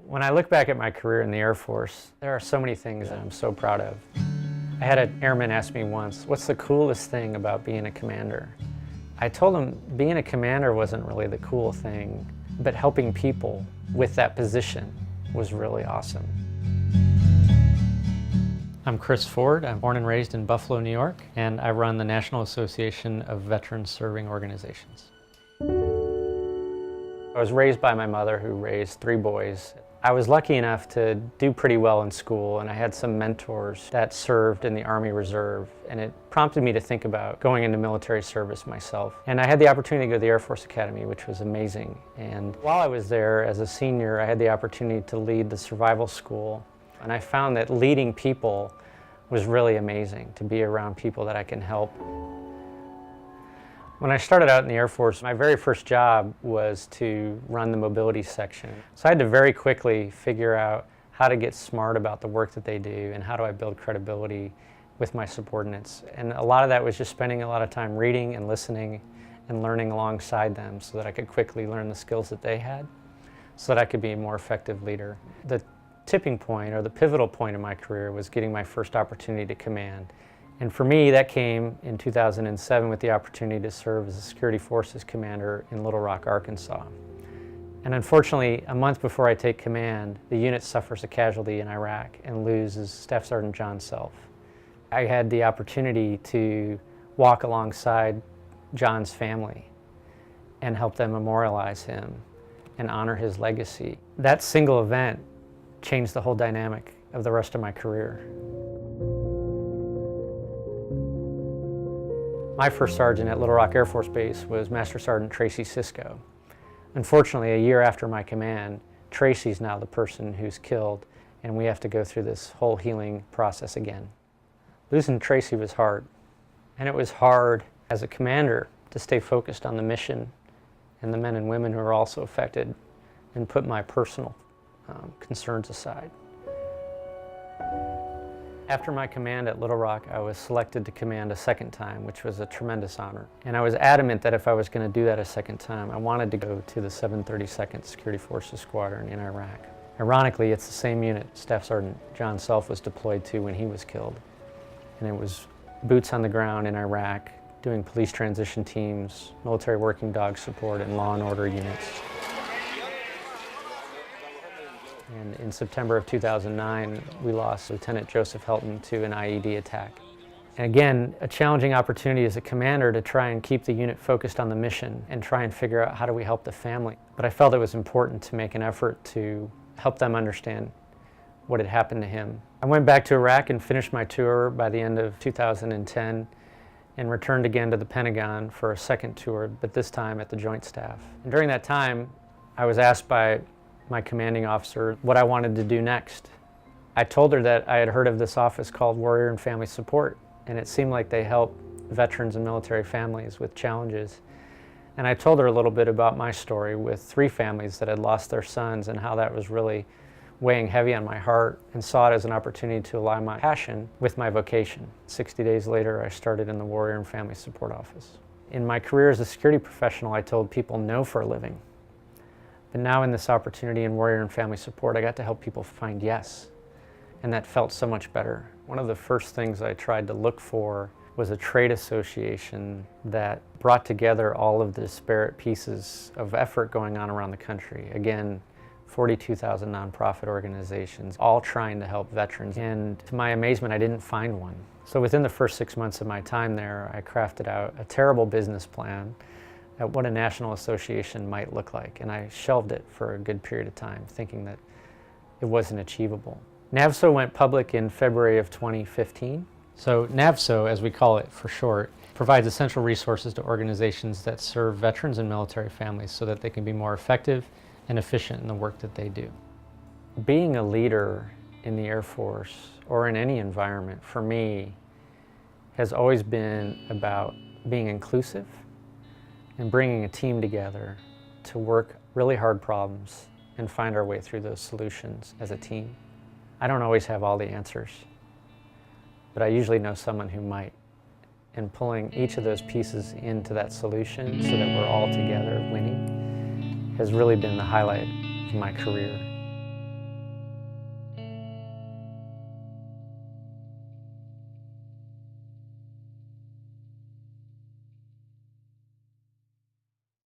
When I look back at my career in the Air Force, there are so many things that I'm so proud of. I had an airman ask me once, what's the coolest thing about being a commander? I told him being a commander wasn't really the cool thing, but helping people with that position was really awesome. I'm Chris Ford. I'm born and raised in Buffalo, New York, and I run the National Association of Veterans Serving Organizations. I was raised by my mother, who raised 3 boys. I was lucky enough to do pretty well in school, and I had some mentors that served in the Army Reserve, and it prompted me to think about going into military service myself. And I had the opportunity to go to the Air Force Academy, which was amazing. And while I was there as a senior, I had the opportunity to lead the survival school, and I found that leading people was really amazing, to be around people that I can help. When I started out in the Air Force, my very first job was to run the mobility section. So I had to very quickly figure out how to get smart about the work that they do and how do I build credibility with my subordinates. And a lot of that was just spending a lot of time reading and listening and learning alongside them so that I could quickly learn the skills that they had so that I could be a more effective leader. The tipping point, or the pivotal point in my career, was getting my first opportunity to command. And for me, that came in 2007 with the opportunity to serve as a Security Forces commander in Little Rock, Arkansas. And unfortunately, a month before I take command, the unit suffers a casualty in Iraq and loses Staff Sergeant John Self. I had the opportunity to walk alongside John's family and help them memorialize him and honor his legacy. That single event changed the whole dynamic of the rest of my career. My first sergeant at Little Rock Air Force Base was Master Sergeant Tracy Sisko. Unfortunately, a year after my command, Tracy's now the person who's killed, and we have to go through this whole healing process again. Losing Tracy was hard, and it was hard as a commander to stay focused on the mission and the men and women who are also affected and put my personal concerns aside. After my command at Little Rock, I was selected to command a second time, which was a tremendous honor. And I was adamant that if I was going to do that a second time, I wanted to go to the 732nd Security Forces Squadron in Iraq. Ironically, it's the same unit Staff Sergeant John Self was deployed to when he was killed. And it was boots on the ground in Iraq, doing police transition teams, military working dog support, and law and order units. And in September of 2009, we lost Lieutenant Joseph Helton to an IED attack. And again, a challenging opportunity as a commander to try and keep the unit focused on the mission and try and figure out how do we help the family. But I felt it was important to make an effort to help them understand what had happened to him. I went back to Iraq and finished my tour by the end of 2010 and returned again to the Pentagon for a second tour, but this time at the Joint Staff. And during that time, I was asked by my commanding officer what I wanted to do next. I told her that I had heard of this office called Warrior and Family Support, and it seemed like they help veterans and military families with challenges. And I told her a little bit about my story with 3 families that had lost their sons and how that was really weighing heavy on my heart, and saw it as an opportunity to align my passion with my vocation. 60 days later, I started in the Warrior and Family Support Office. In my career as a security professional, I told people no for a living. But now in this opportunity in Warrior and Family Support, I got to help people find yes. And that felt so much better. One of the first things I tried to look for was a trade association that brought together all of the disparate pieces of effort going on around the country. Again, 42,000 nonprofit organizations, all trying to help veterans. And to my amazement, I didn't find one. So within the first 6 months of my time there, I crafted out a terrible business plan at what a national association might look like, and I shelved it for a good period of time, thinking that it wasn't achievable. NAVSO went public in February of 2015. So NAVSO, as we call it for short, provides essential resources to organizations that serve veterans and military families so that they can be more effective and efficient in the work that they do. Being a leader in the Air Force, or in any environment, for me, has always been about being inclusive and bringing a team together to work really hard problems and find our way through those solutions as a team. I don't always have all the answers, but I usually know someone who might. And pulling each of those pieces into that solution so that we're all together winning has really been the highlight of my career.